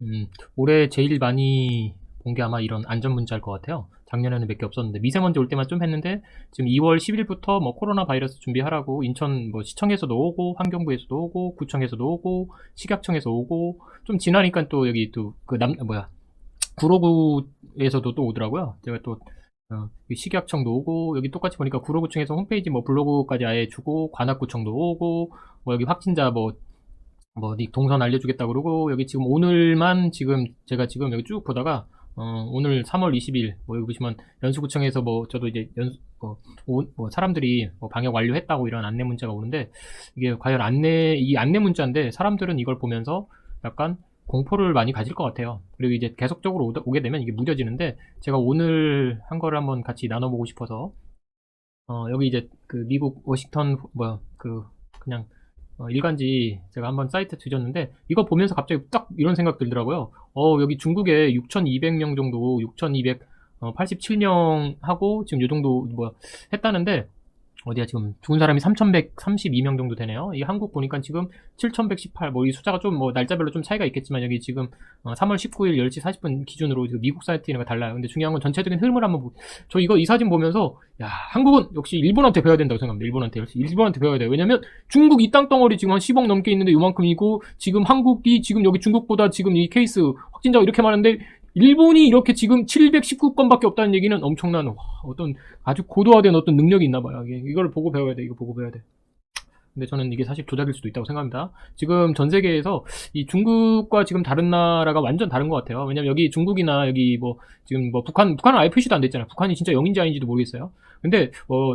음, 올해 제일 많이 본 게 아마 이런 안전 문자일 것 같아요. 작년에는 몇 개 없었는데 미세먼지 올 때만 좀 했는데 지금 2월 10일부터 뭐 코로나 바이러스 준비하라고 인천 뭐 시청에서도 오고 환경부에서도 오고 구청에서도 오고 식약청에서 오고 좀 지나니까 또 여기 또 그 남 뭐야 구로구에서도 또 오더라고요. 제가 또 식약청도 오고 여기 똑같이 보니까 구로구청에서 홈페이지 뭐 블로그까지 아예 주고 관악구청도 오고 뭐 여기 확진자 뭐 니 동선 알려주겠다 그러고 여기 지금 오늘만 지금 제가 지금 여기 쭉 보다가 오늘 3월 20일 뭐 여기 보시면 연수구청에서 뭐 저도 이제 뭐 사람들이 뭐 방역 완료했다고 이런 안내 문자가 오는데 이게 과연 이 안내 문자인데 사람들은 이걸 보면서 약간 공포를 많이 가질 것 같아요. 그리고 이제 계속적으로 오게 되면 이게 무뎌지는데 제가 오늘 한 거를 한번 같이 나눠보고 싶어서 여기 이제 그 미국 워싱턴 뭐야 그 그냥 일간지 제가 한번 사이트 뒤졌는데 이거 보면서 갑자기 딱 이런 생각 들더라고요. 여기 중국에 6,200명 정도, 6,287명 하고 지금 요 정도 뭐 했다는데 어디야 지금 죽은 사람이 3,132명 정도 되네요. 이 한국 보니까 지금 7,118, 뭐 이 숫자가 좀 뭐 날짜별로 좀 차이가 있겠지만 여기 지금 3월 19일 10시 40분 기준으로 미국 사이트 이런 거 달라요. 근데 중요한 건 전체적인 흐름을 한번 저 이거 이 사진 보면서 야 한국은 역시 일본한테 배워야 된다고 생각합니다. 일본한테 배워야 돼요. 왜냐면 중국 이 땅덩어리 지금 한 10억 넘게 있는데 요만큼이고 지금 한국이 지금 여기 중국보다 지금 이 케이스 확진자가 이렇게 많은데 일본이 이렇게 지금 719건밖에 없다는 얘기는 엄청난 어떤 아주 고도화된 어떤 능력이 있나 봐요. 이걸 보고 배워야 돼. 이거 보고 배워야 돼. 근데 저는 이게 사실 조작일 수도 있다고 생각합니다. 지금 전 세계에서 이 중국과 지금 다른 나라가 완전 다른 것 같아요. 왜냐면 여기 중국이나 여기 뭐 지금 뭐 북한은 아예 표시도 안 됐잖아요. 북한이 진짜 영인지 아닌지도 모르겠어요. 근데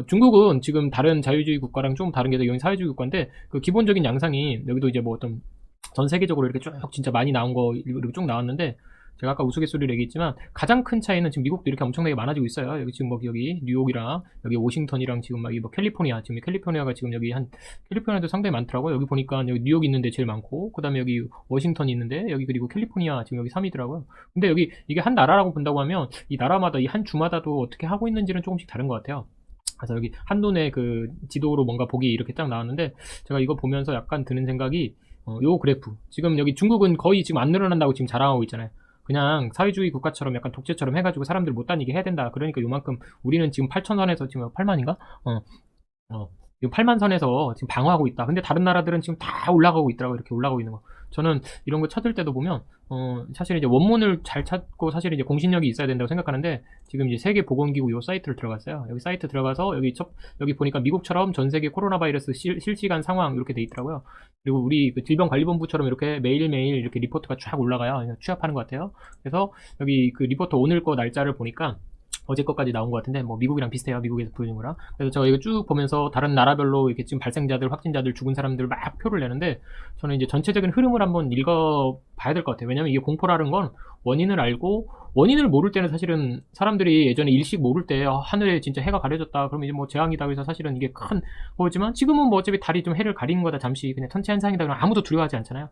중국은 지금 다른 자유주의 국가랑 좀 다른 게 여기 사회주의 국가인데 그 기본적인 양상이 여기도 이제 뭐 어떤 전 세계적으로 이렇게 쭉 진짜 많이 나온 거 이렇게 쭉 나왔는데 제가 아까 우스갯소리를 얘기했지만 가장 큰 차이는 지금 미국도 이렇게 엄청나게 많아지고 있어요. 여기 지금 뭐 여기 뉴욕이랑 여기 워싱턴이랑 지금 막 뭐 캘리포니아 지금 캘리포니아가 지금 여기 한 캘리포니아도 상당히 많더라고요. 여기 보니까 여기 뉴욕 있는데 제일 많고 그다음에 여기 워싱턴 있는데 여기 그리고 캘리포니아 지금 여기 3위더라고요. 근데 여기 이게 한 나라라고 본다고 하면 이 나라마다 이 한 주마다도 어떻게 하고 있는지는 조금씩 다른 것 같아요. 그래서 여기 한눈에 그 지도로 뭔가 보기 이렇게 딱 나왔는데 제가 이거 보면서 약간 드는 생각이 요 그래프 지금 여기 중국은 거의 지금 안 늘어난다고 지금 자랑하고 있잖아요. 그냥 사회주의 국가처럼 약간 독재처럼 해가지고 사람들 못 다니게 해야 된다. 그러니까 요만큼 우리는 지금 8천선에서 지금 8만인가? 지금 8만 선에서 지금 방어하고 있다. 근데 다른 나라들은 지금 다 올라가고 있더라고. 이렇게 올라가고 있는 거. 저는 이런 거 찾을 때도 보면 사실 이제 원문을 잘 찾고 사실 이제 공신력이 있어야 된다고 생각하는데 지금 이제 세계보건기구 요 사이트를 들어갔어요. 여기 사이트 들어가서 여기 보니까 미국처럼 전 세계 코로나 바이러스 실시간 상황 이렇게 돼 있더라고요. 그리고 우리 그 질병관리본부처럼 이렇게 매일매일 이렇게 리포트가 쫙 올라가요. 취합하는 것 같아요. 그래서 여기 그 리포트 오늘 거 날짜를 보니까 어제 것까지 나온 것 같은데 뭐 미국이랑 비슷해요. 미국에서 보여준 거랑. 그래서 제가 이거 쭉 보면서 다른 나라별로 이렇게 지금 발생자들, 확진자들, 죽은 사람들 막 표를 내는데 저는 이제 전체적인 흐름을 한번 읽어봐야 될 것 같아요. 왜냐면 이게 공포라는 건 원인을 알고 원인을 모를 때는 사실은 사람들이 예전에 일식 모를 때 하늘에 진짜 해가 가려졌다 그러면 이제 뭐 재앙이다 그래서 사실은 이게 큰 거지만 지금은 뭐 어차피 달이 좀 해를 가리는 거다 잠시 그냥 천체 현상이다 그러면 아무도 두려워하지 않잖아요.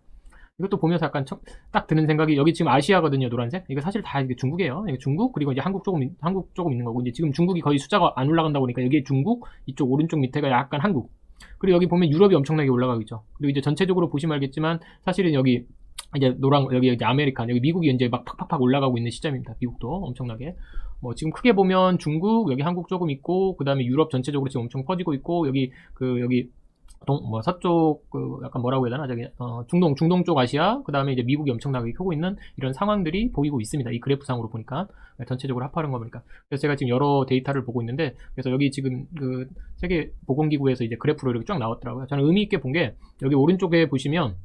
이것도 보면서 약간 딱 드는 생각이 여기 지금 아시아거든요, 노란색. 이거 사실 다 이게 중국이에요. 이게 중국 그리고 이제 한국 조금 있는 거고 이제 지금 중국이 거의 숫자가 안 올라간다 보니까 여기에 중국 이쪽 오른쪽 밑에가 약간 한국. 그리고 여기 보면 유럽이 엄청나게 올라가고 있죠. 그리고 이제 전체적으로 보시면 알겠지만 사실은 여기 이제 노랑 여기 이제 아메리칸 여기 미국이 이제 막 팍팍팍 올라가고 있는 시점입니다. 미국도 엄청나게. 뭐 지금 크게 보면 중국 여기 한국 조금 있고 그다음에 유럽 전체적으로 지금 엄청 퍼지고 있고 여기 서쪽, 약간 뭐라고 해야 되나, 중동 쪽 아시아, 그 다음에 이제 미국이 엄청나게 크고 있는 이런 상황들이 보이고 있습니다. 이 그래프상으로 보니까. 전체적으로 합하는 거 보니까. 그래서 제가 지금 여러 데이터를 보고 있는데, 그래서 여기 지금 그 세계보건기구에서 이제 그래프로 이렇게 쫙 나왔더라고요. 저는 의미 있게 본 게, 여기 오른쪽에 보시면,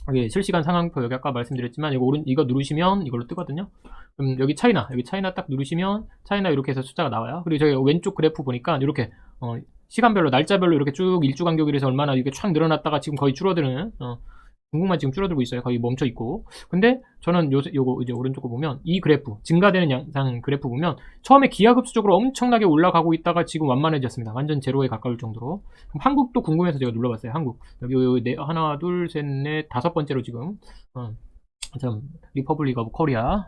여기 실시간 상황표 여기 아까 말씀드렸지만, 이거 누르시면 이걸로 뜨거든요. 그럼 여기 차이나 딱 누르시면, 차이나 이렇게 해서 숫자가 나와요. 그리고 저희 왼쪽 그래프 보니까, 이렇게, 시간별로 날짜별로 이렇게 쭉 일주 간격이라서 얼마나 이게 촥 늘어났다가 지금 거의 줄어드는 중국만 지금 줄어들고 있어요. 거의 멈춰 있고. 근데 저는 요거 이제 오른쪽 거 보면 이 그래프 증가되는 양상 그래프 보면 처음에 기하급수적으로 엄청나게 올라가고 있다가 지금 완만해졌습니다. 완전 제로에 가까울 정도로. 그럼 한국도 궁금해서 제가 눌러봤어요. 한국 여기 하나 둘 셋 넷 다섯 번째로 지금 좀 리퍼블릭 오브 코리아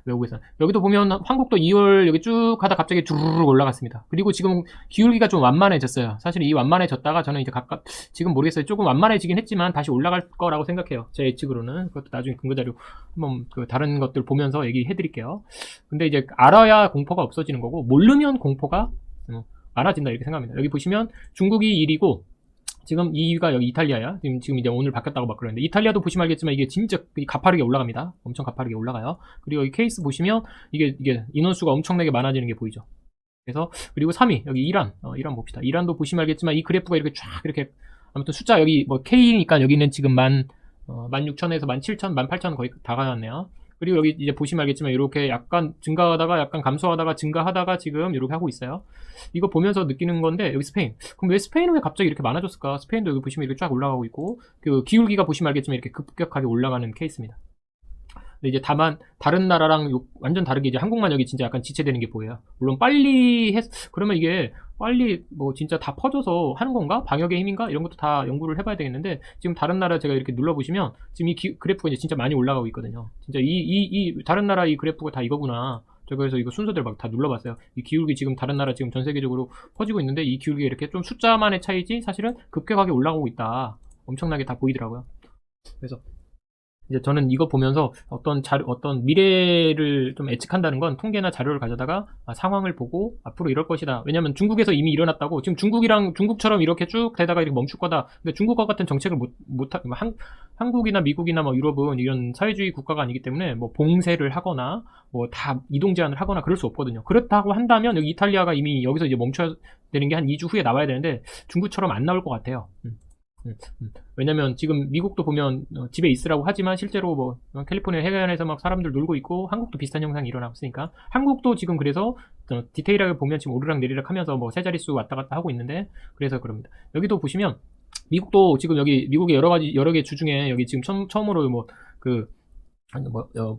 외국에서 여기도 보면 한국도 2월 여기 쭉 가다 갑자기 주르륵 올라갔습니다. 그리고 지금 기울기가 좀 완만해졌어요. 사실 이 완만해졌다가 저는 이제 지금 모르겠어요. 조금 완만해지긴 했지만 다시 올라갈 거라고 생각해요. 제 예측으로는. 그것도 나중에 근거자료 한번 그 다른 것들 보면서 얘기해 드릴게요. 근데 이제 알아야 공포가 없어지는 거고 모르면 공포가 많아진다 이렇게 생각합니다. 여기 보시면 중국이 1위고 지금 2위가 여기 이탈리아야. 지금 이제 오늘 바뀌었다고 막 그러는데, 이탈리아도 보시면 알겠지만 이게 진짜 가파르게 올라갑니다. 엄청 가파르게 올라가요. 그리고 여기 케이스 보시면 이게 인원수가 엄청나게 많아지는 게 보이죠. 그래서 그리고 3위 여기 이란, 이란 봅시다. 이란도 보시면 알겠지만 이 그래프가 이렇게 쫙 이렇게 아무튼 숫자 여기 뭐 K니까 여기는 지금 16,000에서 17,000, 18,000 거의 다 가놨네요. 그리고 여기 이제 보시면 알겠지만 이렇게 약간 증가하다가 약간 감소하다가 증가하다가 지금 이렇게 하고 있어요. 이거 보면서 느끼는 건데 여기 스페인. 그럼 왜 스페인은 왜 갑자기 이렇게 많아졌을까? 스페인도 여기 보시면 이렇게 쫙 올라가고 있고 그 기울기가 보시면 알겠지만 이렇게 급격하게 올라가는 케이스입니다. 근데 이제 다만 다른 나라랑 완전 다르게 이제 한국만 여기 진짜 약간 지체되는 게 보여요. 물론 빨리 그러면 이게 빨리 뭐 진짜 다 퍼져서 하는 건가? 방역의 힘인가? 이런 것도 다 연구를 해봐야 되겠는데 지금 다른 나라 제가 이렇게 눌러보시면 지금 이 그래프가 이제 진짜 많이 올라가고 있거든요. 진짜 이 다른 나라 이 그래프가 다 이거구나. 제가 그래서 이거 순서대로 막 다 눌러봤어요. 이 기울기 지금 다른 나라 지금 전 세계적으로 퍼지고 있는데 이 기울기가 이렇게 좀 숫자만의 차이지 사실은 급격하게 올라가고 있다. 엄청나게 다 보이더라고요. 그래서 이제 저는 이거 보면서 어떤 미래를 좀 예측한다는 건 통계나 자료를 가져다가 상황을 보고 앞으로 이럴 것이다. 왜냐면 중국에서 이미 일어났다고. 지금 중국처럼 이렇게 쭉 되다가 이렇게 멈출 거다. 근데 중국과 같은 정책을 한국이나 미국이나 뭐 유럽은 이런 사회주의 국가가 아니기 때문에 뭐 봉쇄를 하거나 뭐 다 이동 제한을 하거나 그럴 수 없거든요. 그렇다고 한다면 여기 이탈리아가 이미 여기서 이제 멈춰야 되는 게 한 2주 후에 나와야 되는데 중국처럼 안 나올 것 같아요. 왜냐면 지금 미국도 보면 집에 있으라고 하지만 실제로 뭐 캘리포니아 해변에서 막 사람들 놀고 있고 한국도 비슷한 현상이 일어나고 있으니까 한국도 지금 그래서 디테일하게 보면 지금 오르락 내리락 하면서 뭐 세 자릿수 왔다 갔다 하고 있는데 그래서 그럽니다. 여기도 보시면 미국도 지금 여기 미국의 여러 개 주 중에 여기 지금 처음으로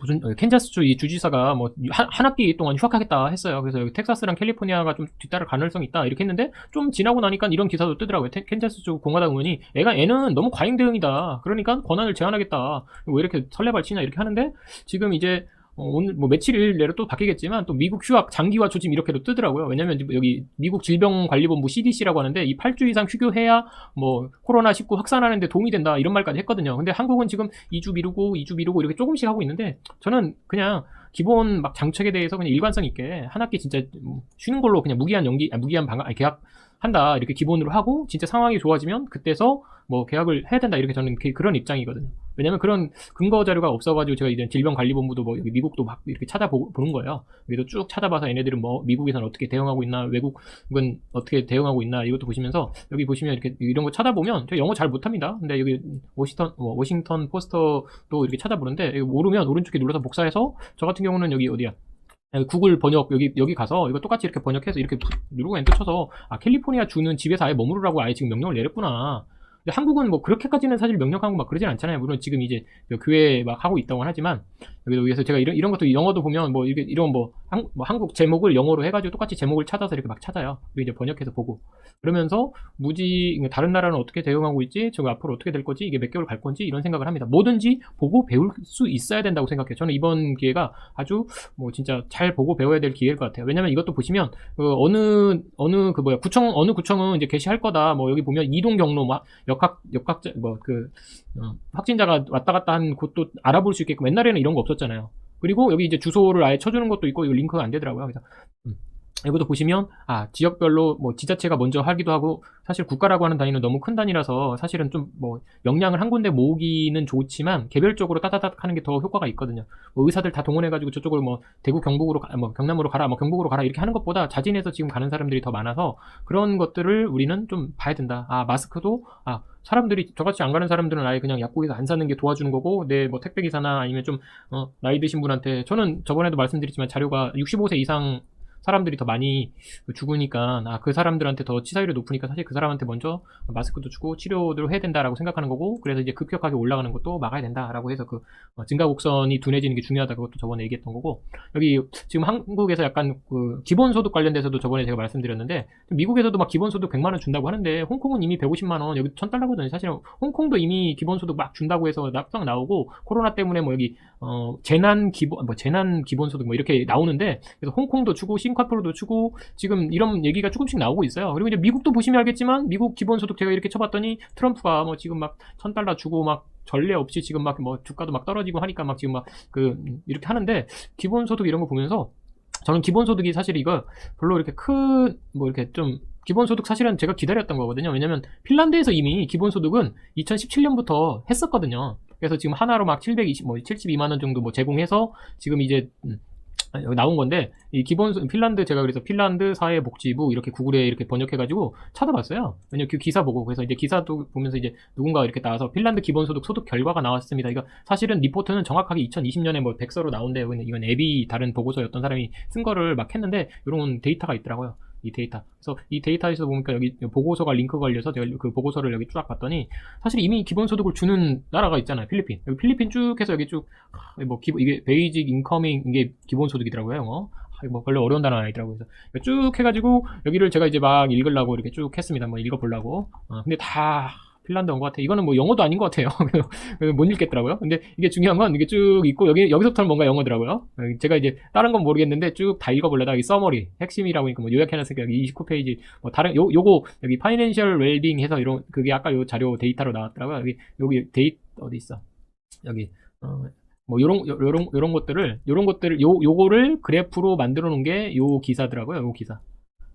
무슨 캔자스주 이 주지사가 뭐 한 학기 동안 휴학하겠다 했어요. 그래서 여기 텍사스랑 캘리포니아가 좀 뒤따를 가능성이 있다 이렇게 했는데 좀 지나고 나니까 이런 기사도 뜨더라고요. 캔자스주 공화당 의원이 애는 너무 과잉 대응이다. 그러니까 권한을 제한하겠다. 왜 이렇게 설레발치냐 이렇게 하는데 지금 이제 오늘 뭐 며칠 내로 또 바뀌겠지만 또 미국 휴학 장기화 조짐 이렇게도 뜨더라고요. 왜냐면 여기 미국 질병관리본부 CDC라고 하는데 이 8주 이상 휴교해야 뭐 코로나19 확산하는데 도움이 된다 이런 말까지 했거든요. 근데 한국은 지금 2주 미루고 이렇게 조금씩 하고 있는데 저는 그냥 기본 막 장책에 대해서 그냥 일관성 있게 한 학기 진짜 쉬는 걸로 그냥 무기한 계약 한다 이렇게 기본으로 하고 진짜 상황이 좋아지면 그때서 뭐 계약을 해야 된다 이렇게 저는 그런 입장이거든요. 왜냐면 그런 근거 자료가 없어가지고 제가 이제 질병관리본부도 뭐 여기 미국도 막 이렇게 찾아보는 거예요. 여기도 쭉 찾아봐서 얘네들은 뭐 미국에서는 어떻게 대응하고 있나 외국은 어떻게 대응하고 있나 이것도 보시면서 여기 보시면 이렇게 이런 거 찾아보면 저 영어 잘 못합니다. 근데 여기 워싱턴 포스터도 이렇게 찾아보는데 모르면 오른쪽에 눌러서 복사해서 저 같은 경우는 여기 어디야? 구글 번역 여기 가서 이거 똑같이 이렇게 번역해서 이렇게 누르고 엔터 쳐서 캘리포니아 주는 집에서 아예 머무르라고 아예 지금 명령을 내렸구나. 근데 한국은 뭐 그렇게까지는 사실 명령하고 막 그러진 않잖아요. 물론 지금 이제 교회 막 하고 있다고 하지만 여기서 제가 이런 것도 영어도 보면 뭐 이런 한국 제목을 영어로 해가지고 똑같이 제목을 찾아서 이렇게 막 찾아요. 그리고 이제 번역해서 보고 그러면서 다른 나라는 어떻게 대응하고 있지? 저거 앞으로 어떻게 될 거지? 이게 몇 개월 갈 건지 이런 생각을 합니다. 뭐든지 보고 배울 수 있어야 된다고 생각해요. 저는 이번 기회가 아주 뭐 진짜 잘 보고 배워야 될 기회일 것 같아요. 왜냐면 이것도 보시면 어느 구청은 이제 개시할 거다. 뭐 여기 보면 이동 경로 확진자가 왔다 갔다 한 곳도 알아볼 수 있게끔 옛날에는 이런 거 없었잖아요. 그리고 여기 이제 주소를 아예 쳐주는 것도 있고 이거 링크가 안 되더라고요. 그래서 이것도 보시면 지역별로 뭐 지자체가 먼저 하기도 하고 사실 국가라고 하는 단위는 너무 큰 단위라서 사실은 좀 뭐 역량을 한 군데 모으기는 좋지만 개별적으로 따다닥 하는 게 더 효과가 있거든요. 뭐 의사들 다 동원해가지고 저쪽으로 뭐 대구 경북으로 뭐 경남으로 가라 뭐 경북으로 가라 이렇게 하는 것보다 자진해서 지금 가는 사람들이 더 많아서 그런 것들을 우리는 좀 봐야 된다. 마스크도 사람들이 저같이 안 가는 사람들은 아예 그냥 약국에서 안 사는 게 도와주는 거고 내 뭐 택배기사나 아니면 좀 나이 드신 분한테 저는 저번에도 말씀드렸지만 자료가 65세 이상 사람들이 더 많이 죽으니까 그 사람들한테 더 치사율이 높으니까 사실 그 사람한테 먼저 마스크도 주고 치료를 해야 된다라고 생각하는 거고, 그래서 이제 급격하게 올라가는 것도 막아야 된다라고 해서 그 증가 곡선이 둔해지는 게 중요하다, 그것도 저번에 얘기했던 거고. 여기 지금 한국에서 약간 그 기본소득 관련돼서도 저번에 제가 말씀드렸는데, 미국에서도 막 기본소득 100만 원 준다고 하는데 홍콩은 이미 150만 원, 여기 1000달러거든요. 사실 홍콩도 이미 기본소득 막 준다고 해서 딱 나오고, 코로나 때문에 뭐 여기 재난 기본소득 뭐 이렇게 나오는데, 그래서 홍콩도 주고 싱가포르도 주고 지금 이런 얘기가 조금씩 나오고 있어요. 그리고 이제 미국도 보시면 알겠지만 미국 기본소득 제가 이렇게 쳐봤더니 트럼프가 뭐 지금 막 1000달러 주고 막 전례 없이 지금 막 뭐 주가도 막 떨어지고 하니까 막 지금 막 그 이렇게 하는데, 기본소득 이런 거 보면서 저는 기본소득이 사실 이거 별로 이렇게 큰 뭐 이렇게 좀, 기본소득 사실은 제가 기다렸던 거거든요. 왜냐면 핀란드에서 이미 기본소득은 2017년부터 했었거든요. 그래서 지금 하나로 막 72만 원 정도 뭐 제공해서 지금 이제 나온 건데, 이 핀란드, 제가 그래서 핀란드 사회복지부 이렇게 구글에 이렇게 번역해가지고 찾아봤어요. 왜냐면 그 기사 보고, 그래서 이제 기사도 보면서 이제 누군가 이렇게 나와서 핀란드 기본소득 소득 결과가 나왔습니다. 이거 사실은 리포트는 정확하게 2020년에 뭐 백서로 나온대요. 이건 앱이 다른 보고서였던 사람이 쓴 거를 막 했는데, 이런 데이터가 있더라고요. 이 데이터. 그래서 이 데이터에서 보니까 여기 보고서가 링크 걸려서 제가 그 보고서를 여기 쫙 봤더니, 사실 이미 기본소득을 주는 나라가 있잖아요. 필리핀. 여기 필리핀 쭉 해서 여기 쭉, 뭐 이게 베이직 인커밍, 이게 기본소득이더라고요. 영어. 뭐 별로 어려운 단어 아니더라고요. 그래서 쭉 해가지고 여기를 제가 이제 막 읽으려고 이렇게 쭉 했습니다. 뭐 읽어보려고. 근데 다 핀란드어인 것 같아. 이거는 뭐 영어도 아닌 것 같아요. 못 읽겠더라고요. 근데 이게 중요한 건 이게 쭉 있고, 여기서부터는 뭔가 영어더라고요. 제가 이제 다른 건 모르겠는데 쭉 다 읽어보려다가 이 서머리, 핵심이라고 하니까 뭐 요약해놨으니까 여기 29페이지, 뭐 다른, 요거, 여기 파이낸셜 웰빙 해서 이런, 그게 아까 요 자료 데이터로 나왔더라고요. 여기 어디 있어? 여기, 뭐 요런 것들을, 요거를 그래프로 만들어 놓은 게 요 기사더라고요. 요 기사.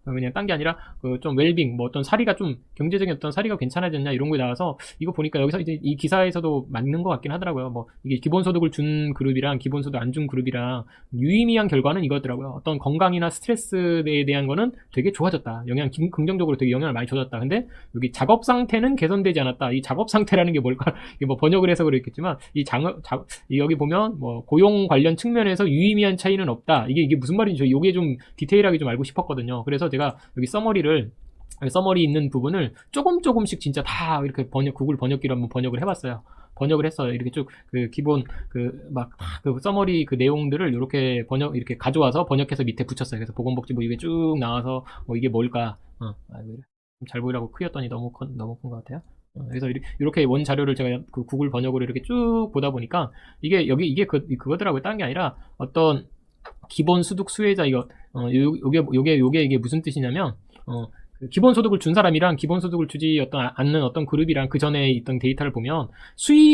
그냥 딴 게 아니라 그 좀 웰빙, 뭐 어떤 사리가 좀, 경제적인 어떤 사리가 괜찮아졌냐 이런 거에 나와서, 이거 보니까 여기서 이제 이 기사에서도 맞는 것 같긴 하더라고요. 뭐 이게 기본소득을 준 그룹이랑 기본소득 안 준 그룹이랑 유의미한 결과는 이거더라고요. 어떤 건강이나 스트레스에 대한 거는 되게 좋아졌다. 긍정적으로 되게 영향을 많이 줘줬다. 근데 여기 작업 상태는 개선되지 않았다. 이 작업 상태라는 게 뭘까? 이게 뭐 번역을 해서 그랬겠지만, 여기 보면 뭐 고용 관련 측면에서 유의미한 차이는 없다. 이게 무슨 말인지 이게 좀 디테일하게 좀 알고 싶었거든요. 그래서 제가 여기 서머리 있는 부분을 조금씩 진짜 다 이렇게 구글 번역기로 한번 번역을 해봤어요. 번역을 했어요. 이렇게 쭉 그 기본 그 서머리 그 내용들을 이렇게 가져와서 번역해서 밑에 붙였어요. 그래서 보건복지부 이게 쭉 나와서 뭐 이게 뭘까? 잘 보이라고 크였더니 너무 큰 것 같아요. 그래서 이렇게 원 자료를 제가 그 구글 번역으로 이렇게 쭉 보다 보니까, 이게 그거더라고요. 다른 게 아니라 어떤 기본소득 수혜자, 이게 무슨 뜻이냐면, 그 기본소득을 준 사람이랑 기본소득을 주지 않는 어떤 그룹이랑 그 전에 있던 데이터를 보면,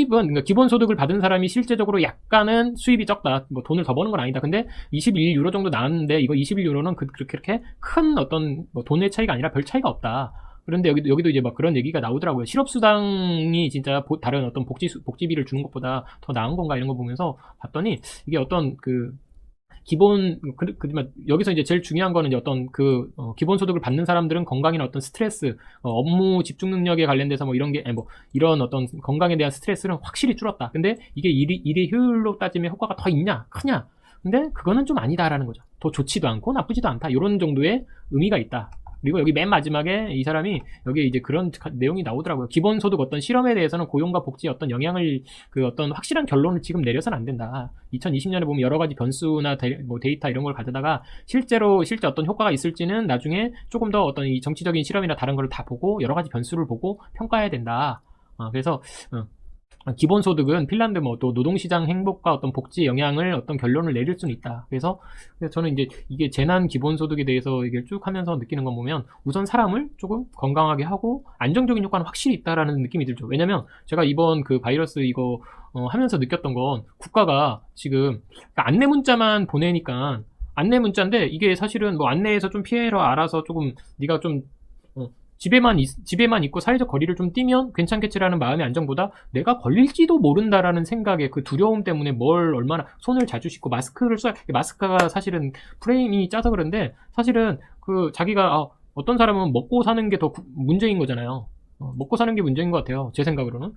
그러니까 기본소득을 받은 사람이 실제적으로 약간은 수입이 적다. 뭐 돈을 더 버는 건 아니다. 근데 21유로 정도 나왔는데, 이거 21유로는 그렇게 큰 어떤 뭐 돈의 차이가 아니라 별 차이가 없다. 그런데 여기도 이제 막 그런 얘기가 나오더라고요. 실업수당이 진짜 다른 어떤 복지비를 주는 것보다 더 나은 건가, 이런 거 보면서 봤더니, 이게 어떤 그지만 여기서 이제 제일 중요한 거는 이제 어떤 기본소득을 받는 사람들은 건강이나 어떤 스트레스, 업무 집중 능력에 관련돼서 뭐 이런 어떤 건강에 대한 스트레스는 확실히 줄었다. 근데 이게 일의 효율로 따지면 효과가 더 있냐, 크냐? 근데 그거는 좀 아니다라는 거죠. 더 좋지도 않고 나쁘지도 않다. 이런 정도의 의미가 있다. 그리고 여기 맨 마지막에 이 사람이 여기 이제 그런 내용이 나오더라고요. 기본소득 어떤 실험에 대해서는 고용과 복지에 어떤 영향을, 어떤 확실한 결론을 지금 내려서는 안 된다. 2020년에 보면 여러 가지 변수나 데이터 이런 걸 가져다가 실제 어떤 효과가 있을지는 나중에 조금 더 어떤 이 정치적인 실험이나 다른 걸 다 보고 여러 가지 변수를 보고 평가해야 된다. 그래서 기본소득은 핀란드 또 노동시장 행복과 어떤 복지 영향을 어떤 결론을 내릴 수는 있다. 그래서 저는 이제 이게 재난 기본소득에 대해서 이게 쭉 하면서 느끼는 건 보면, 우선 사람을 조금 건강하게 하고 안정적인 효과는 확실히 있다라는 느낌이 들죠. 왜냐면 제가 이번 그 바이러스 이거 하면서 느꼈던 건, 국가가 지금 안내 문자만 보내니까, 안내 문자인데 이게 사실은 뭐 안내에서 좀 피해라, 알아서 조금 네가 좀 집에만 있고 사회적 거리를 좀 띄면 괜찮겠지라는 마음의 안정보다, 내가 걸릴지도 모른다라는 생각에 그 두려움 때문에 얼마나 손을 자주 씻고 마스크가 사실은 프레임이 짜서 그런데, 사실은 자기가 어떤 사람은 먹고 사는 게 더 문제인 거잖아요. 먹고 사는 게 문제인 것 같아요. 제 생각으로는.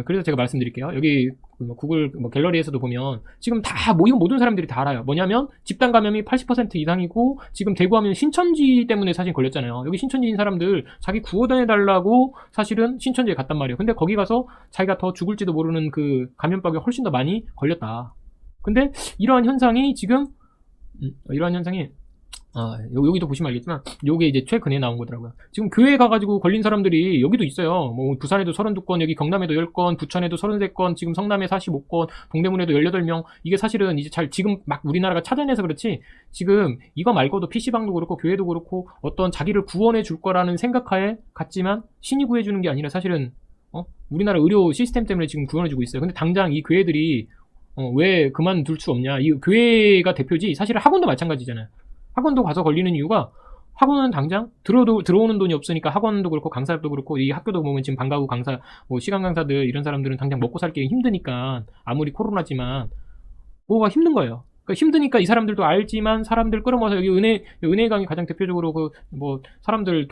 그래서 제가 말씀드릴게요. 여기 뭐 구글 뭐 갤러리에서도 보면 지금 다 이건 모든 사람들이 다 알아요. 뭐냐면 집단 감염이 80% 이상이고 지금 대구하면 신천지 때문에 사실 걸렸잖아요. 여기 신천지인 사람들 자기 구호단해달라고 사실은 신천지에 갔단 말이에요. 근데 거기 가서 자기가 더 죽을지도 모르는 그 감염병에 훨씬 더 많이 걸렸다. 근데 이러한 현상이 지금 이러한 현상이 여기도 보시면 알겠지만 요게 이제 최근에 나온 거더라고요. 지금 교회 가가지고 걸린 사람들이 여기도 있어요. 뭐 부산에도 32건, 여기 경남에도 10건, 부천에도 33건, 지금 성남에 45건, 동대문에도 18명. 이게 사실은 이제 지금 막 우리나라가 찾아내서 그렇지, 지금 이거 말고도 PC방도 그렇고 교회도 그렇고 어떤 자기를 구원해 줄 거라는 생각하에 갔지만 신이 구해 주는 게 아니라 사실은 우리나라 의료 시스템 때문에 지금 구원해 주고 있어요. 근데 당장 이 교회들이 왜 그만둘 수 없냐? 이 교회가 대표지 사실은 학원도 마찬가지잖아요. 학원도 가서 걸리는 이유가, 학원은 당장 들어오는 돈이 없으니까 학원도 그렇고 강사도 그렇고 이 학교도 보면 지금 방과후 강사, 뭐 시간 강사들 이런 사람들은 당장 먹고 살기 힘드니까 아무리 코로나지만 뭐가 힘든 거예요. 그러니까 힘드니까 이 사람들도 알지만 사람들 끌어모아서 여기 은혜 강의 가장 대표적으로 그 뭐 사람들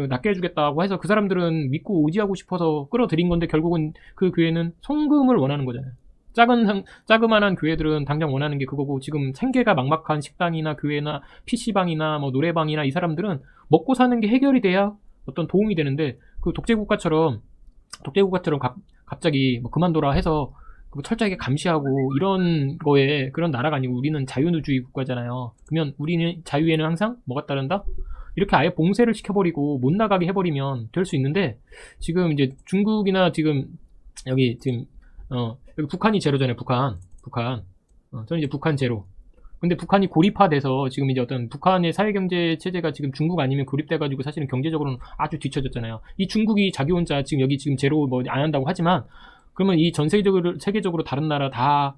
낫게 해주겠다고 해서 그 사람들은 믿고 의지하고 싶어서 끌어들인 건데 결국은 그 교회는 송금을 원하는 거잖아요. 자그만한 교회들은 당장 원하는 게 그거고, 지금 생계가 막막한 식당이나 교회나 PC방이나 뭐 노래방이나 이 사람들은 먹고 사는 게 해결이 돼야 어떤 도움이 되는데, 그 독재국가처럼 갑자기 뭐 그만둬라 해서 철저하게 감시하고 이런 거에 그런 나라가 아니고 우리는 자유주의 국가잖아요. 그러면 우리는 자유에는 항상 뭐가 따른다? 이렇게 아예 봉쇄를 시켜버리고 못 나가게 해버리면 될 수 있는데, 지금 이제 중국이나 지금 여기 여기 북한이 제로잖아요. 북한. 저는 이제 북한 제로. 근데 북한이 고립화돼서 지금 이제 어떤 북한의 사회경제 체제가 지금 중국 아니면 고립돼가지고 사실은 경제적으로는 아주 뒤처졌잖아요. 이 중국이 자기 혼자 지금 여기 지금 제로 뭐 안 한다고 하지만, 그러면 이 전 세계적으로 다른 나라 다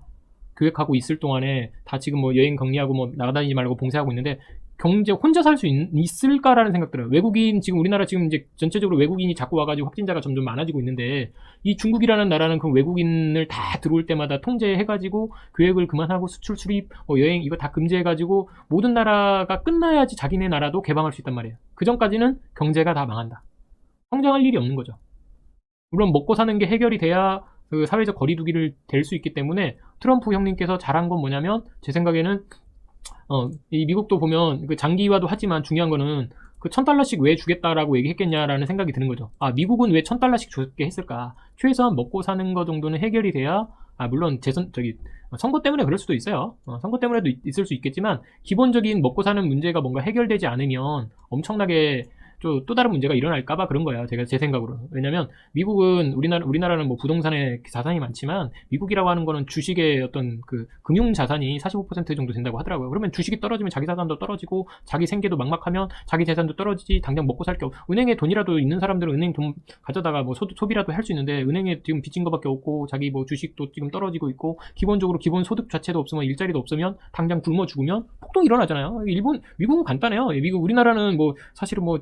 교획하고 있을 동안에 다 지금 뭐 여행 격리하고 뭐 나가다니지 말고 봉쇄하고 있는데 경제 혼자 살 수 있을까라는 생각 들어요. 외국인, 지금 우리나라 지금 이제 전체적으로 외국인이 자꾸 와가지고 확진자가 점점 많아지고 있는데, 이 중국이라는 나라는 그 외국인을 다 들어올 때마다 통제해가지고 교역을 그만하고 수출 수입 여행 이거 다 금지해가지고 모든 나라가 끝나야지 자기네 나라도 개방할 수 있단 말이에요. 그 전까지는 경제가 다 망한다. 성장할 일이 없는 거죠. 물론 먹고 사는 게 해결이 돼야 그 사회적 거리두기를 될 수 있기 때문에, 트럼프 형님께서 잘한 건 뭐냐면 제 생각에는 이 미국도 보면 그 장기화도 하지만 중요한 거는 그 $1,000씩 왜 주겠다라고 얘기했겠냐라는 생각이 드는 거죠. 미국은 왜 $1,000씩 줬게 했을까? 최소한 먹고 사는 거 정도는 해결이 돼야, 물론 선거 때문에 그럴 수도 있어요. 선거 때문에도 있을 수 있겠지만 기본적인 먹고 사는 문제가 뭔가 해결되지 않으면 엄청나게 또 다른 문제가 일어날까봐 그런 거예요. 제 생각으로는. 왜냐면 미국은 우리나라는 뭐 부동산에 자산이 많지만 미국이라고 하는 거는 주식의 어떤 그 금융 자산이 45% 정도 된다고 하더라고요. 그러면 주식이 떨어지면 자기 자산도 떨어지고 자기 생계도 막막하면 자기 재산도 떨어지지. 당장 먹고 살 게 은행에 돈이라도 있는 사람들은 은행 돈 가져다가 뭐 소비라도 할 수 있는데, 은행에 지금 빚진 거밖에 없고 자기 뭐 주식도 지금 떨어지고 있고 기본적으로 기본 소득 자체도 없으면, 일자리도 없으면 당장 굶어 죽으면 폭동이 일어나잖아요. 미국은 간단해요. 우리나라는 뭐 사실은 뭐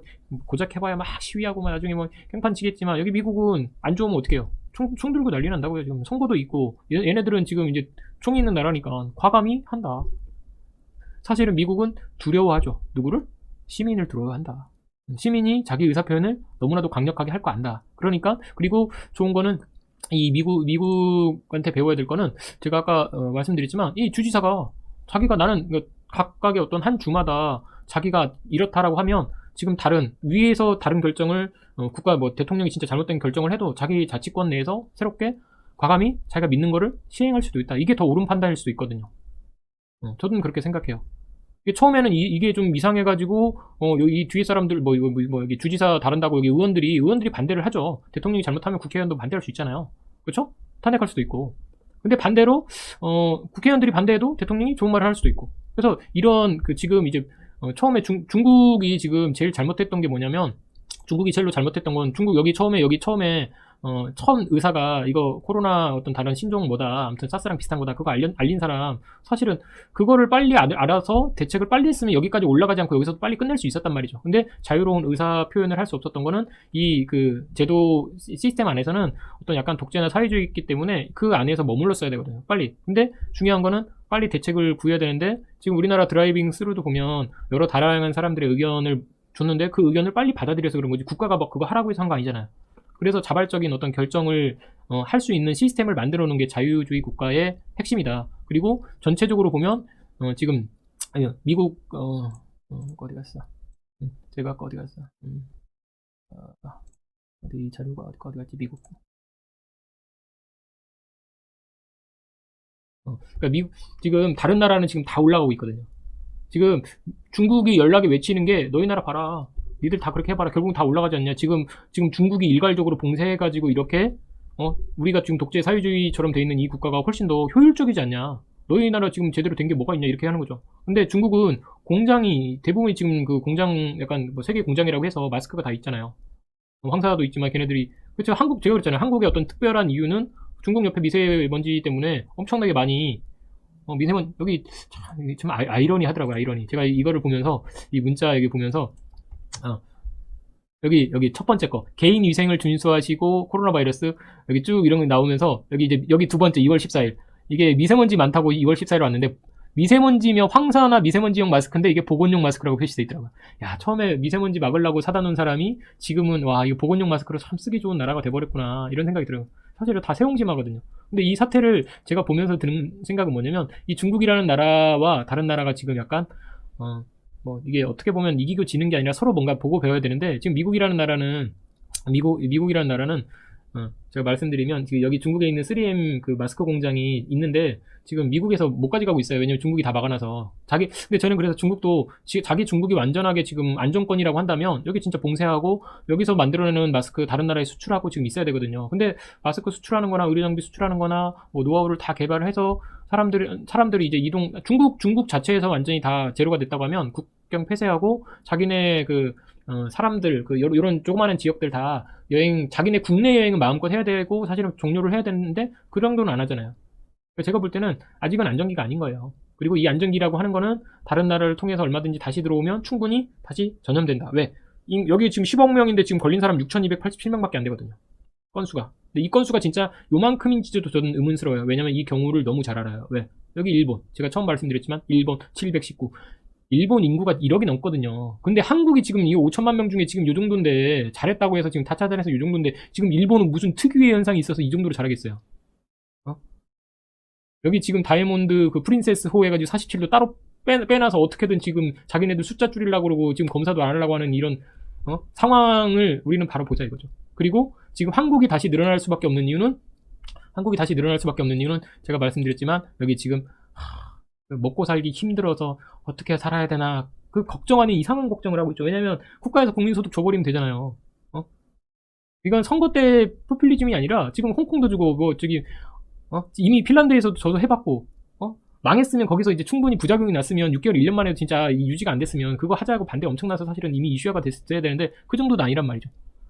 고작 해봐야 막 시위하고 막 나중에 뭐 깽판 치겠지만, 여기 미국은 안 좋으면 어떻게 해요? 총 들고 난리 난다고요. 지금 선거도 있고 얘네들은 지금 이제 총이 있는 나라니까 과감히 한다. 사실은 미국은 두려워하죠. 누구를? 시민을 두려워한다. 시민이 자기 의사표현을 너무나도 강력하게 할 거 안다. 그러니까, 그리고 좋은 거는 이 미국한테 배워야 될 거는, 제가 아까 말씀드렸지만 이 주지사가 자기가 나는 각각의 어떤 한 주마다 자기가 이렇다라고 하면, 지금 위에서 다른 결정을 국가 대통령이 진짜 잘못된 결정을 해도 자기 자치권 내에서 새롭게 과감히 자기가 믿는 거를 시행할 수도 있다. 이게 더 옳은 판단일 수도 있거든요. 저는 그렇게 생각해요. 처음에는 이게 좀 이상해가지고 이 뒤에 사람들 여기 주지사 다른다고 여기 의원들이 반대를 하죠. 대통령이 잘못하면 국회의원도 반대할 수 있잖아요. 그렇죠? 탄핵할 수도 있고. 근데 반대로 국회의원들이 반대해도 대통령이 좋은 말을 할 수도 있고. 그래서 이런 지금 이제 처음에 중국이 지금 제일 잘못했던 게 뭐냐면, 중국이 제일로 잘못했던 건, 여기 처음에 첫 의사가 이거 코로나 어떤 다른 신종 아무튼 사스랑 비슷한 거다 그거 알린 사람, 사실은 그거를 빨리 알아서 대책을 빨리 했으면 여기까지 올라가지 않고 여기서 빨리 끝낼 수 있었단 말이죠. 근데 자유로운 의사 표현을 할 수 없었던 거는 이 제도 시스템 안에서는 어떤 약간 독재나 사회주의이기 때문에 그 안에서 머물렀어야 되거든요, 빨리. 근데 중요한 거는 빨리 대책을 구해야 되는데, 지금 우리나라 드라이빙 스루도 보면 여러 다양한 사람들의 의견을 줬는데 그 의견을 빨리 받아들여서 그런 거지, 국가가 막 그거 하라고 해서 한 거 아니잖아요. 그래서 자발적인 어떤 결정을 할 수 있는 시스템을 만들어 놓은 게 자유주의 국가의 핵심이다. 그리고 전체적으로 보면 지금 아니요 미국 어디 갔어? 제가 아까 어디 갔어? 어디 자료가 어디 갔지? 미국. 그러니까 미국 지금 다른 나라는 지금 다 올라가고 있거든요. 지금 중국이 연락에 외치는 게 너희 나라 봐라. 니들 다 그렇게 해봐라. 결국 다 올라가지 않냐. 지금 중국이 일괄적으로 봉쇄해가지고 이렇게 우리가 지금 독재 사회주의처럼 돼 있는 이 국가가 훨씬 더 효율적이지 않냐. 너희 나라 지금 제대로 된 게 뭐가 있냐 이렇게 하는 거죠. 근데 중국은 공장이 대부분이 지금 그 공장 약간 뭐 세계 공장이라고 해서 마스크가 다 있잖아요. 황사도 있지만 걔네들이 그렇죠. 제가 그랬잖아요. 한국의 어떤 특별한 이유는 중국 옆에 미세먼지 때문에 엄청나게 많이 미세먼지 여기 참 아이러니 하더라고요. 아이러니. 제가 이거를 보면서 이 문자 여기 보면서 여기 첫 번째 거 개인 위생을 준수하시고 코로나 바이러스 여기 쭉 이런 거 나오면서 여기 두 번째 2월 14일 이게 미세먼지 많다고 2월 14일 왔는데 미세먼지며 황사나 미세먼지용 마스크인데 이게 보건용 마스크라고 표시돼 있더라고요. 야 처음에 미세먼지 막으려고 사다 놓은 사람이 지금은 와 이거 보건용 마스크로 참 쓰기 좋은 나라가 돼버렸구나 이런 생각이 들어요. 사실 다 새옹지마거든요. 근데 이 사태를 제가 보면서 드는 생각은 뭐냐면 이 중국이라는 나라와 다른 나라가 지금 약간 뭐 이게 어떻게 보면 이기고 지는 게 아니라 서로 뭔가 보고 배워야 되는데 지금 미국이라는 나라는 제가 말씀드리면 지금 여기 중국에 있는 3M 그 마스크 공장이 있는데 지금 미국에서 못 가져가고 있어요. 왜냐면 중국이 다 막아놔서 근데 저는 그래서 중국도 자기 중국이 완전하게 지금 안정권이라고 한다면 여기 진짜 봉쇄하고 여기서 만들어내는 마스크 다른 나라에 수출하고 지금 있어야 되거든요. 근데 마스크 수출하는 거나 의료장비 수출하는 거나 뭐 노하우를 다 개발을 해서 사람들이 이제 중국 자체에서 완전히 다 제로가 됐다고 하면 국경 폐쇄하고 자기네 사람들 이런 조그마한 지역들 다 자기네 국내 여행은 마음껏 해야 되고 사실은 종료를 해야 되는데 그 정도는 안 하잖아요. 제가 볼 때는 아직은 안정기가 아닌 거예요. 그리고 이 안정기라고 하는 거는 다른 나라를 통해서 얼마든지 다시 들어오면 충분히 다시 전염된다. 왜? 여기 지금 10억 명인데 지금 걸린 사람 6,287명밖에 안 되거든요. 건수가. 근데 이 건수가 진짜 요만큼인지도 저는 의문스러워요. 왜냐면 이 경우를 너무 잘 알아요. 왜? 여기 일본. 제가 처음 말씀드렸지만 일본 719. 일본 인구가 1억이 넘거든요. 근데 한국이 지금 이 5천만 명 중에 지금 요 정도인데 잘했다고 해서 지금 다 차단해서 요 정도인데 지금 일본은 무슨 특유의 현상이 있어서 이 정도로 잘하겠어요. 여기 지금 다이아몬드 그 프린세스 호 해가지고 47도 따로 빼놔서 어떻게든 지금 자기네들 숫자 줄이려고 그러고 지금 검사도 안 하려고 하는 이런 상황을 우리는 바로 보자 이거죠. 그리고 지금 한국이 다시 늘어날 수밖에 없는 이유는 제가 말씀드렸지만 여기 지금 먹고 살기 힘들어서 어떻게 살아야 되나 그 걱정 아닌 이상한 걱정을 하고 있죠. 왜냐면 국가에서 국민소득 줘버리면 되잖아요. 이건 선거 때 포퓰리즘이 아니라 지금 홍콩도 주고 뭐 저기 이미 핀란드에서도 저도 해봤고 망했으면 거기서 이제 충분히 부작용이 났으면 6개월 1년 만에 진짜 유지가 안 됐으면 그거 하자고 반대 엄청 나서 사실은 이미 이슈화가 됐어야 되는데 그 정도는 아니란 말이죠.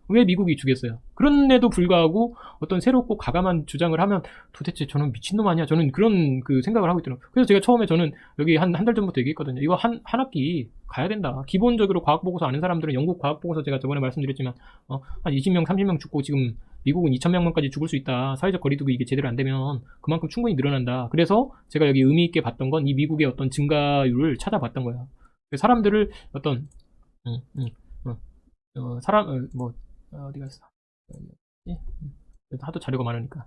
왜 미국이 주겠어요? 그런데도 불구하고 어떤 새롭고 가감한 주장을 하면 도대체 저는 미친놈 아니야? 저는 그런 생각을 하고 있더라고요. 그래서 제가 처음에 저는 여기 한 달 전부터 얘기했거든요. 이거 한 학기 가야 된다. 기본적으로 과학보고서 아는 사람들은 영국 과학보고서 제가 저번에 말씀드렸지만 한 20명, 30명 죽고 지금 미국은 2,000명까지 죽을 수 있다. 사회적 거리두기 이게 제대로 안 되면 그만큼 충분히 늘어난다. 그래서 제가 여기 의미 있게 봤던 건 이 미국의 어떤 증가율을 찾아봤던 거예요. 사람들을 어떤 어디 갔어? 하도 자료가 많으니까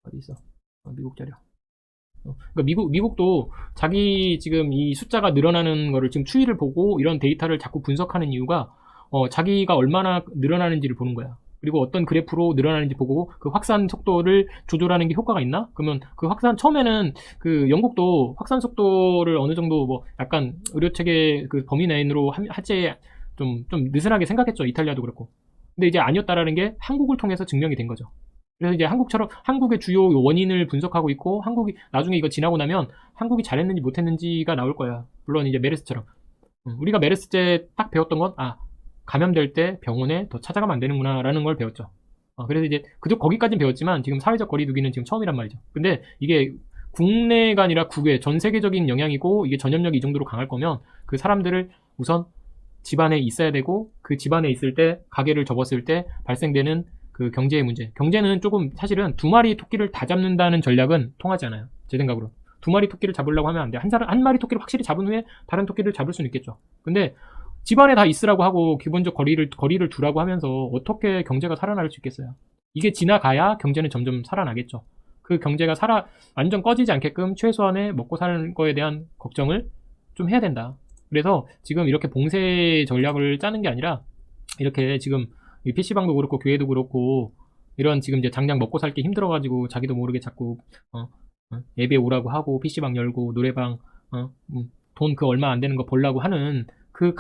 어디 있어? 미국 자료. 그러니까 미국도 자기 지금 이 숫자가 늘어나는 거를 지금 추이를 보고 이런 데이터를 자꾸 분석하는 이유가 자기가 얼마나 늘어나는지를 보는 거야. 그리고 어떤 그래프로 늘어나는지 보고 그 확산 속도를 조절하는 게 효과가 있나? 그러면 그 처음에는 영국도 확산 속도를 어느 정도 뭐 약간 의료 체계 그 범위 내로 할지 좀 느슨하게 생각했죠. 이탈리아도 그렇고. 근데 이제 아니었다라는 게 한국을 통해서 증명이 된 거죠. 그래서 이제 한국처럼 한국의 주요 원인을 분석하고 있고 한국이 나중에 이거 지나고 나면 한국이 잘했는지 못했는지가 나올 거야. 물론 이제 메르스처럼 우리가 메르스 때 딱 배웠던 건 감염될 때 병원에 더 찾아가면 안 되는구나라는 걸 배웠죠. 그래서 이제 거기까지는 배웠지만 지금 사회적 거리두기는 지금 처음이란 말이죠. 근데 이게 국내가 아니라 국외 전 세계적인 영향이고 이게 전염력이 이 정도로 강할 거면 그 사람들을 우선 집안에 있어야 되고 그 집안에 있을 때 가게를 접었을 때 발생되는 그 경제의 문제. 경제는 조금 사실은 두 마리 토끼를 다 잡는다는 전략은 통하지 않아요. 제 생각으로. 두 마리 토끼를 잡으려고 하면 안 돼. 한 마리 토끼를 확실히 잡은 후에 다른 토끼를 잡을 수는 있겠죠. 근데 집안에 다 있으라고 하고 기본적 거리를 두라고 하면서 어떻게 경제가 살아날 수 있겠어요? 이게 지나가야 경제는 점점 살아나겠죠. 그 경제가 완전 꺼지지 않게끔 최소한의 먹고 사는 거에 대한 걱정을 좀 해야 된다. 그래서 지금 이렇게 봉쇄 전략을 짜는 게 아니라 이렇게 지금 PC방도 그렇고 교회도 그렇고 이런 지금 이제 당장 먹고 살기 힘들어가지고 자기도 모르게 자꾸 예배 오라고 하고 PC방 열고 노래방 돈 그 얼마 안 되는 거 벌라고 하는 그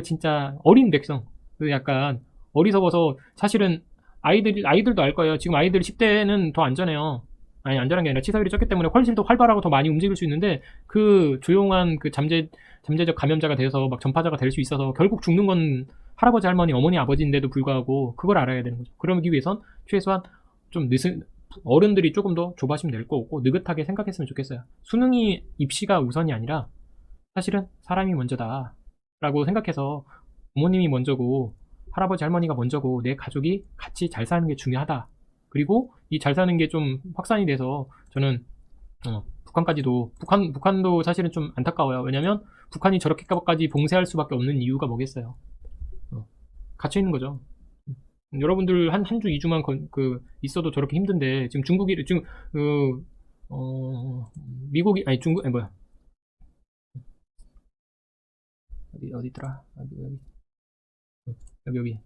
진짜 어린 백성, 그 약간 어리석어서 사실은 아이들도 알 거예요. 지금 아이들 10대는 더 안전해요. 아니, 안전한 게 아니라 치사율이 적기 때문에 훨씬 더 활발하고 더 많이 움직일 수 있는데 그 조용한 그 잠재적 감염자가 돼서 막 전파자가 될 수 있어서 결국 죽는 건 할아버지, 할머니, 어머니, 아버지인데도 불구하고 그걸 알아야 되는 거죠. 그러기 위해선 최소한 좀 어른들이 조금 더 조바심 낼 거 없고 느긋하게 생각했으면 좋겠어요. 수능이 입시가 우선이 아니라 사실은 사람이 먼저다 라고 생각해서 부모님이 먼저고 할아버지, 할머니가 먼저고 내 가족이 같이 잘 사는 게 중요하다. 그리고 이 잘 사는 게 좀 확산이 돼서 저는 북한도 사실은 좀 안타까워요. 왜냐면 북한이 저렇게까지 봉쇄할 수밖에 없는 이유가 뭐겠어요. 갇혀 있는 거죠. 여러분들 한 주, 2주만 있어도 저렇게 힘든데 지금 지금 미국이 아니 중국 아니 뭐야 어디더라 여기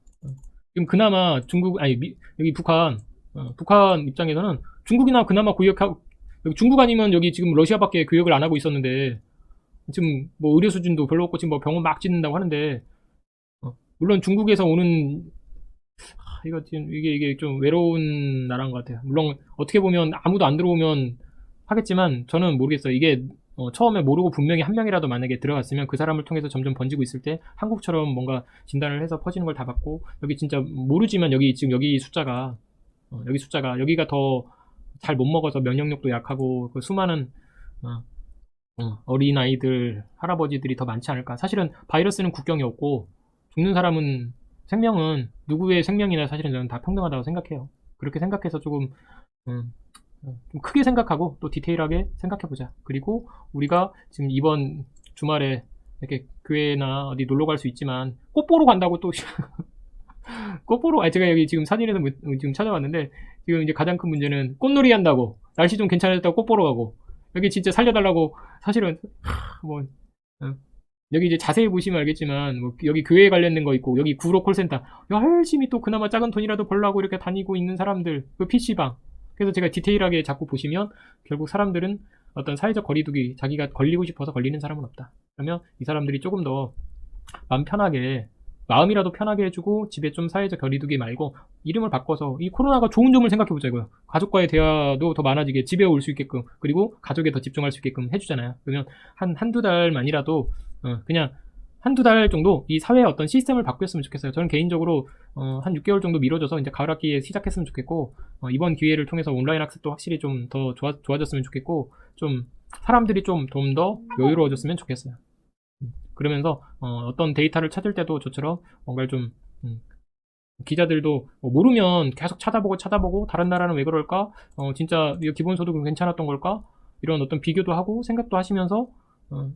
지금 그나마 중국 아니 여기 북한 입장에서는 중국이나 그나마 중국 아니면 여기 지금 러시아밖에 교역을 안 하고 있었는데 지금 뭐 의료 수준도 별로 없고 지금 뭐 병원 막 짓는다고 하는데 물론 중국에서 오는 이게 좀 외로운 나라인 것 같아요. 물론 어떻게 보면 아무도 안 들어오면 하겠지만 저는 모르겠어요. 이게 처음에 모르고 분명히 한 명이라도 만약에 들어갔으면 그 사람을 통해서 점점 번지고 있을 때 한국처럼 뭔가 진단을 해서 퍼지는 걸 다 받고 여기 진짜 모르지만 지금 여기 숫자가 여기가 더 잘 못 먹어서 면역력도 약하고 그 수많은 어린 아이들 할아버지들이 더 많지 않을까. 사실은 바이러스는 국경이 없고 죽는 사람은 생명은 누구의 생명이나 사실은 저는 다 평등하다고 생각해요. 그렇게 생각해서 조금 좀 크게 생각하고 또 디테일하게 생각해보자. 그리고 우리가 지금 이번 주말에 이렇게 교회나 어디 놀러 갈 수 있지만 꽃 보러 간다고 또 꽃 보러 제가 여기 지금 사진에서 지금 찾아봤는데 지금 이제 가장 큰 문제는 꽃놀이 한다고 날씨 좀 괜찮아졌다고 꽃 보러 가고 여기 진짜 살려달라고 사실은 뭐 여기 이제 자세히 보시면 알겠지만 뭐 여기 교회에 관련된 거 있고 여기 구로 콜센터 열심히 또 그나마 작은 돈이라도 벌려고 이렇게 다니고 있는 사람들 그 PC방 그래서 제가 디테일하게 자꾸 보시면 결국 사람들은 어떤 사회적 거리두기 자기가 걸리고 싶어서 걸리는 사람은 없다. 그러면 이 사람들이 조금 더 마음이라도 편하게 해주고 집에 좀 사회적 거리두기 말고 이름을 바꿔서 이 코로나가 좋은 점을 생각해보자 이거요. 가족과의 대화도 더 많아지게 집에 올 수 있게끔 그리고 가족에 더 집중할 수 있게끔 해주잖아요. 그러면 한두 달만이라도 그냥 한두 달 정도 이 사회의 어떤 시스템을 바뀌었으면 좋겠어요. 저는 개인적으로 한 6개월 정도 미뤄져서 이제 가을 학기에 시작했으면 좋겠고 이번 기회를 통해서 온라인 학습도 확실히 좀 더 좋아졌으면 좋겠고 좀 사람들이 좀 더 여유로워졌으면 좋겠어요. 그러면서 어떤 데이터를 찾을 때도 저처럼 뭔가를 좀 기자들도 모르면 계속 찾아보고 다른 나라는 왜 그럴까? 진짜 기본소득은 괜찮았던 걸까? 이런 어떤 비교도 하고 생각도 하시면서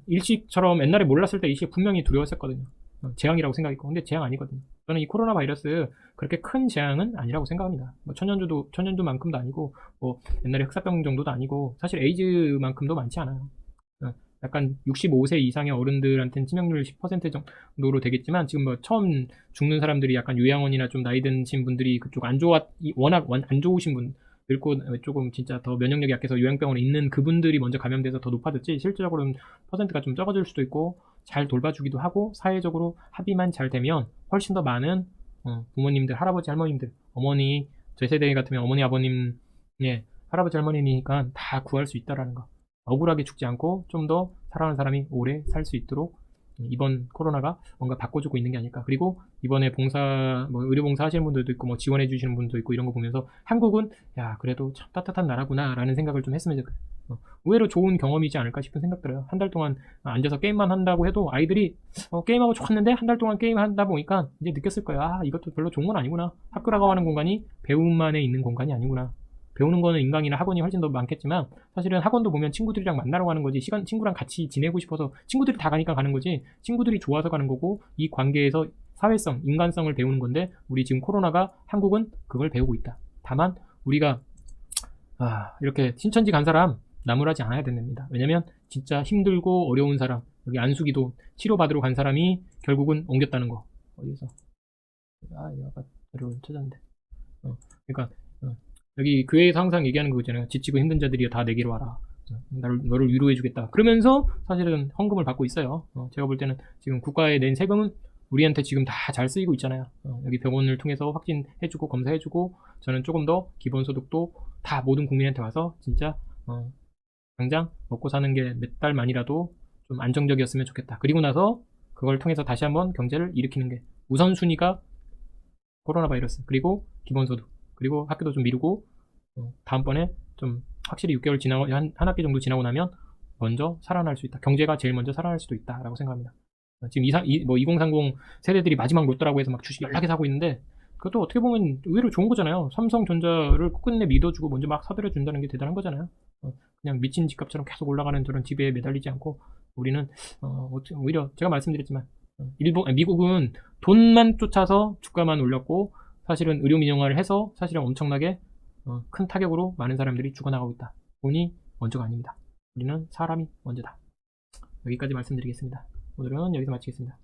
일식처럼 옛날에 몰랐을 때 일식 분명히 두려웠었거든요. 재앙이라고 생각했고 근데 재앙 아니거든요. 저는 이 코로나 바이러스 그렇게 큰 재앙은 아니라고 생각합니다. 뭐 천연두만큼도 아니고 뭐 옛날에 흑사병 정도도 아니고 사실 에이즈만큼도 많지 않아요. 약간 65세 이상의 어른들한테는 치명률 10% 정도로 되겠지만 지금 뭐 처음 죽는 사람들이 약간 요양원이나 좀 나이 드신 분들이 그쪽 워낙 안 좋으신 분 늙고 조금 진짜 더 면역력이 약해서 요양병원에 있는 그분들이 먼저 감염돼서 더 높아졌지 실질적으로는 퍼센트가 좀 적어질 수도 있고 잘 돌봐주기도 하고 사회적으로 합의만 잘 되면 훨씬 더 많은 부모님들 할아버지 할머님들 어머니 저희 세대 같으면 어머니 아버님 할아버지 할머니니까 다 구할 수 있다라는 거 억울하게 죽지 않고 좀 더 사랑하는 사람이 오래 살 수 있도록 이번 코로나가 뭔가 바꿔주고 있는 게 아닐까. 그리고 이번에 의료봉사 하시는 분들도 있고, 지원해 주시는 분도 있고, 이런 거 보면서 한국은, 그래도 참 따뜻한 나라구나, 라는 생각을 좀 했으면 좋겠어요. 의외로 좋은 경험이지 않을까 싶은 생각 들어요. 한 달 동안 앉아서 게임만 한다고 해도 아이들이, 게임하고 좋았는데, 한 달 동안 게임 한다 보니까 이제 느꼈을 거예요. 이것도 별로 좋은 건 아니구나. 학교라고 하는 공간이 배움만에 있는 공간이 아니구나. 배우는 거는 인강이나 학원이 훨씬 더 많겠지만 사실은 학원도 보면 친구들이랑 만나러 가는 거지 친구랑 같이 지내고 싶어서 친구들이 다 가니까 가는 거지 친구들이 좋아서 가는 거고 이 관계에서 사회성, 인간성을 배우는 건데 우리 지금 코로나가 한국은 그걸 배우고 있다. 다만 우리가 이렇게 신천지 간 사람 나무라지 않아야 됩니다. 왜냐면 진짜 힘들고 어려운 사람 여기 안수기도 치료받으러 간 사람이 결국은 옮겼다는 거. 어디서 아까 자료를 찾았는데 그러니까 여기 교회에서 항상 얘기하는 거 있잖아요. 지치고 힘든 자들이 다 내게로 와라. 너를 위로해주겠다. 그러면서 사실은 헌금을 받고 있어요. 제가 볼 때는 지금 국가에 낸 세금은 우리한테 지금 다 잘 쓰이고 있잖아요. 여기 병원을 통해서 확진해주고 검사해주고 저는 조금 더 기본소득도 다 모든 국민한테 와서 진짜 당장 먹고 사는 게 몇 달만이라도 좀 안정적이었으면 좋겠다. 그리고 나서 그걸 통해서 다시 한번 경제를 일으키는 게 우선순위가 코로나 바이러스 그리고 기본소득 그리고 학교도 좀 미루고 다음번에 좀 확실히 6개월 지나고 한 학기 정도 지나고 나면 먼저 살아날 수 있다. 경제가 제일 먼저 살아날 수도 있다라고 생각합니다. 지금 2030 세대들이 마지막 롯데라고 해서 막 주식 연락해 사고 있는데 그것도 어떻게 보면 의외로 좋은 거잖아요. 삼성전자를 끝내 믿어주고 먼저 막 사들여 준다는 게 대단한 거잖아요. 그냥 미친 집값처럼 계속 올라가는 그런 지배에 매달리지 않고 우리는 오히려 제가 말씀드렸지만 미국은 돈만 쫓아서 주가만 올렸고 사실은 의료 민영화를 해서 사실은 엄청나게 큰 타격으로 많은 사람들이 죽어나가고 있다. 돈이 먼저가 아닙니다. 우리는 사람이 먼저다. 여기까지 말씀드리겠습니다. 오늘은 여기서 마치겠습니다.